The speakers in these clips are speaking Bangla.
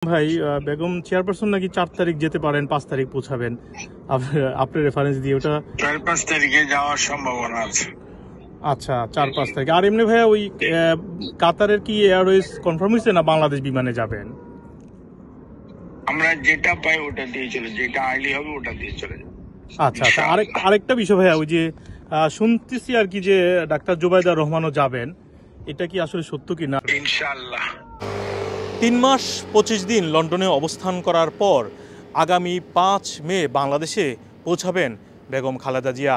ভাই বেগম চেয়ারপারসন নাকি 4 তারিখ যেতে পারেন, 5 তারিখ পৌঁছাবেন। আপনার রেফারেন্স দিয়ে ওটা 4-5 তারিখে যাওয়ার সম্ভাবনা আছে। আচ্ছা, 4-5 তারিখ। আর এমনি ভাইয়া ওই কাতারের কি এয়ারওয়েজ কনফার্ম হয়েছে না বাংলাদেশ বিমানে যাবেন? আমরা যেটা পাই ওটা দিয়ে চলে, যেটা আর্লি হবে ওটা দিয়ে চলে যাব। আচ্ছা আচ্ছা। আরেকটা বিষয় ভাইয়া, ওই যে শুনতেছি আর কি যে ডাক্তার জুবাইদা রহমানও যাবেন, এটা কি আসলে সত্য কি না? ইনশাআল্লাহ। 3 মাস 25 দিন লন্ডনে অবস্থান করার পর আগামী 5 মে বাংলাদেশে পৌঁছাবেন বেগম খালেদা জিয়া।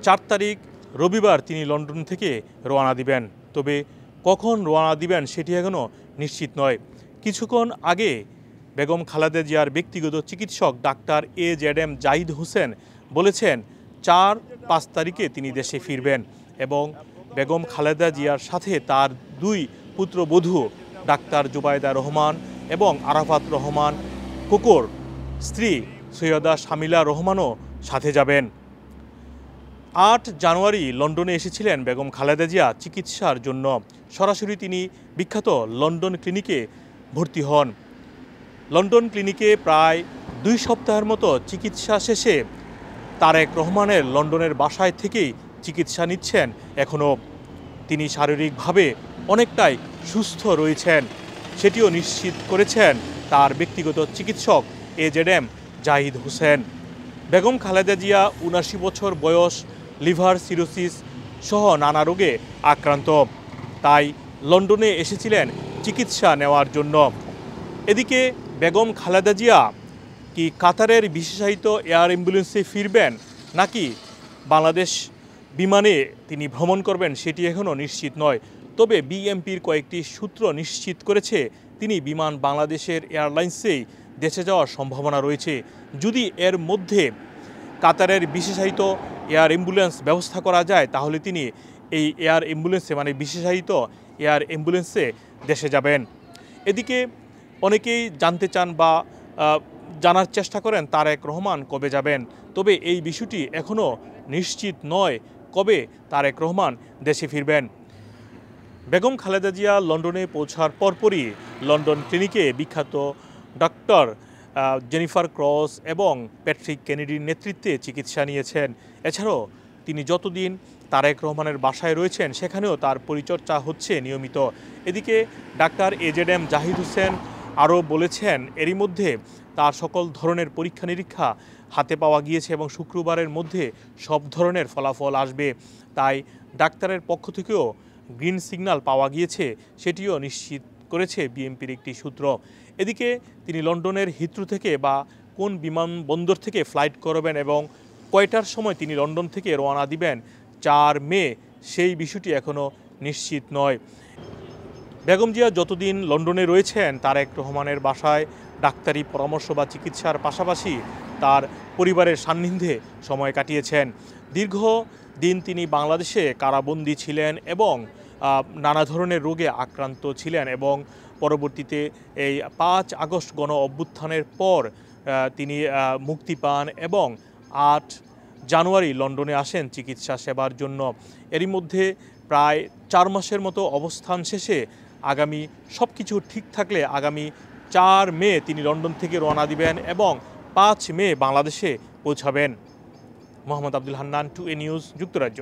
4 তারিখ রবিবার তিনি লন্ডন থেকে রওনা দিবেন। তবে কখন রওনা দিবেন সেটি এখনও নিশ্চিত নয়। কিছুক্ষণ আগে বেগম খালেদা জিয়ার ব্যক্তিগত চিকিৎসক ডাক্তার AZM জাহিদ হোসেন বলেছেন 4-5 তারিখে তিনি দেশে ফিরবেন এবং বেগম খালেদা জিয়ার সাথে তার 2 পুত্রবধূ ডাক্তার জুবাইদা রহমান এবং আরাফাত রহমান কোকোর স্ত্রী সৈয়দা শামিলা রহমানও সাথে যাবেন। 8 জানুয়ারি লন্ডনে এসেছিলেন বেগম খালেদা জিয়া চিকিৎসার জন্য। সরাসরি তিনি বিখ্যাত লন্ডন ক্লিনিকে ভর্তি হন। লন্ডন ক্লিনিকে প্রায় 2 সপ্তাহের মতো চিকিৎসা শেষে তারেক রহমানের লন্ডনের বাসায় থেকেই চিকিৎসা নিচ্ছেন। এখনও তিনি শারীরিকভাবে অনেকটাই সুস্থ রয়েছেন, সেটিও নিশ্চিত করেছেন তার ব্যক্তিগত চিকিৎসক AZM জাহিদ হোসেন। বেগম খালেদা জিয়া 79 বছর বয়স, লিভার সিরোসিস সহ নানা রোগে আক্রান্ত, তাই লন্ডনে এসেছিলেন চিকিৎসা নেওয়ার জন্য। এদিকে বেগম খালেদা জিয়া কি কাতারের বিশেষায়িত এয়ার অ্যাম্বুলেন্সে ফিরবেন নাকি বাংলাদেশ বিমানে তিনি ভ্রমণ করবেন সেটি এখনও নিশ্চিত নয়। তবে বিএমপির কয়েকটি সূত্র নিশ্চিত করেছে তিনি বিমান বাংলাদেশের এয়ারলাইন্সেই দেশে যাওয়ার সম্ভাবনা রয়েছে। যদি এর মধ্যে কাতারের বিশেষায়িত এয়ার অ্যাম্বুলেন্স ব্যবস্থা করা যায় তাহলে তিনি এই এয়ার অ্যাম্বুলেন্সে মানে বিশেষায়িত এয়ার অ্যাম্বুলেন্সে দেশে যাবেন। এদিকে অনেকেই জানতে চান বা জানার চেষ্টা করেন তারেক রহমান কবে যাবেন। তবে এই বিষয়টি এখনও নিশ্চিত নয় কবে তারেক রহমান দেশে ফিরবেন। বেগম খালেদা জিয়া লন্ডনে পৌঁছার পরপরই লন্ডন ক্লিনিকে বিখ্যাত ডক্টর জেনিফার ক্রস এবং প্যাট্রিক কেনেডির নেতৃত্বে চিকিৎসা নিয়েছেন। এছাড়াও তিনি যতদিন তারেক রহমানের বাসায় রয়েছেন সেখানেও তার পরিচর্যা হচ্ছে নিয়মিত। এদিকে ডাক্তার AZM জাহিদ হোসেন আরও বলেছেন এরই মধ্যে তার সকল ধরনের পরীক্ষা নিরীক্ষা হাতে পাওয়া গিয়েছে এবং শুক্রবারের মধ্যে সব ধরনের ফলাফল আসবে। তাই ডাক্তারের পক্ষ থেকেও গ্রিন সিগন্যাল পাওয়া গিয়েছে, সেটিও নিশ্চিত করেছে বিএমপির একটি সূত্র। এদিকে তিনি লন্ডনের হিথ্রো থেকে বা কোন বিমানবন্দর থেকে ফ্লাইট করবেন এবং কয়টার সময় তিনি লন্ডন থেকে রওনা দিবেন 4 মে সেই বিষয়টি এখনও নিশ্চিত নয়। বেগম জিয়া যতদিন লন্ডনে রয়েছেন তারেক রহমানের বাসায় ডাক্তারি পরামর্শ বা চিকিৎসার পাশাপাশি তার পরিবারের সান্নিধ্যে সময় কাটিয়েছেন। দীর্ঘ দিন তিনি বাংলাদেশে কারাবন্দী ছিলেন এবং নানা ধরনের রোগে আক্রান্ত ছিলেন এবং পরবর্তীতে এই 5 আগস্ট গণ অভ্যুত্থানের পর তিনি মুক্তি পান এবং 8 জানুয়ারি লন্ডনে আসেন চিকিৎসা সেবার জন্য। এরই মধ্যে প্রায় 4 মাসের মতো অবস্থান শেষে আগামী সব কিছু ঠিক থাকলে আগামী 4 মে তিনি লন্ডন থেকে রওনা দিবেন এবং 5 মে বাংলাদেশে পৌঁছাবেন। মোহাম্মদ আব্দুল হান্নান, 2A নিউজ, যুক্তরাজ্য।